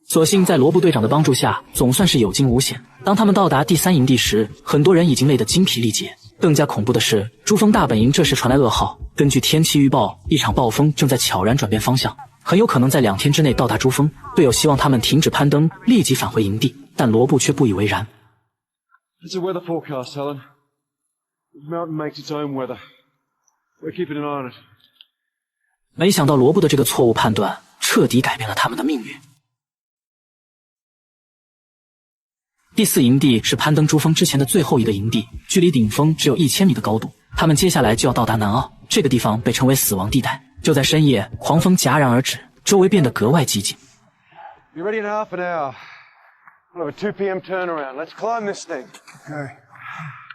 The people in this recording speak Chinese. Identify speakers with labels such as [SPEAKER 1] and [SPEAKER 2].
[SPEAKER 1] 所幸在罗布队长的帮助下，总算是有惊无险。当他们到达第3营地时，很多人已经累得精疲力竭。更加恐怖的是，珠峰大本营这时传来噩耗，根据天气预报，一场暴风正在悄然转变方向，很有可能在2天之内到达珠峰。队友希望他们停止攀登，立即返回营地，但罗布却不以为然。
[SPEAKER 2] It's a weather forecast, Helen. The mountain makes its own weather. We're keeping an eye on it.
[SPEAKER 1] 没想到罗布的这个错误判断，彻底改变了他们的命运。第4营地是攀登珠峰之前的最后一个营地，距离顶峰只有1000米的高度。他们接下来就要到达南澳，这个地方被称为死亡地带。就在深夜，狂风戛然而止，周围变得格外寂静。
[SPEAKER 2] Be ready in half an hour. We'll have a 2 p.m. turnaround. Let's climb this thing.
[SPEAKER 3] Okay.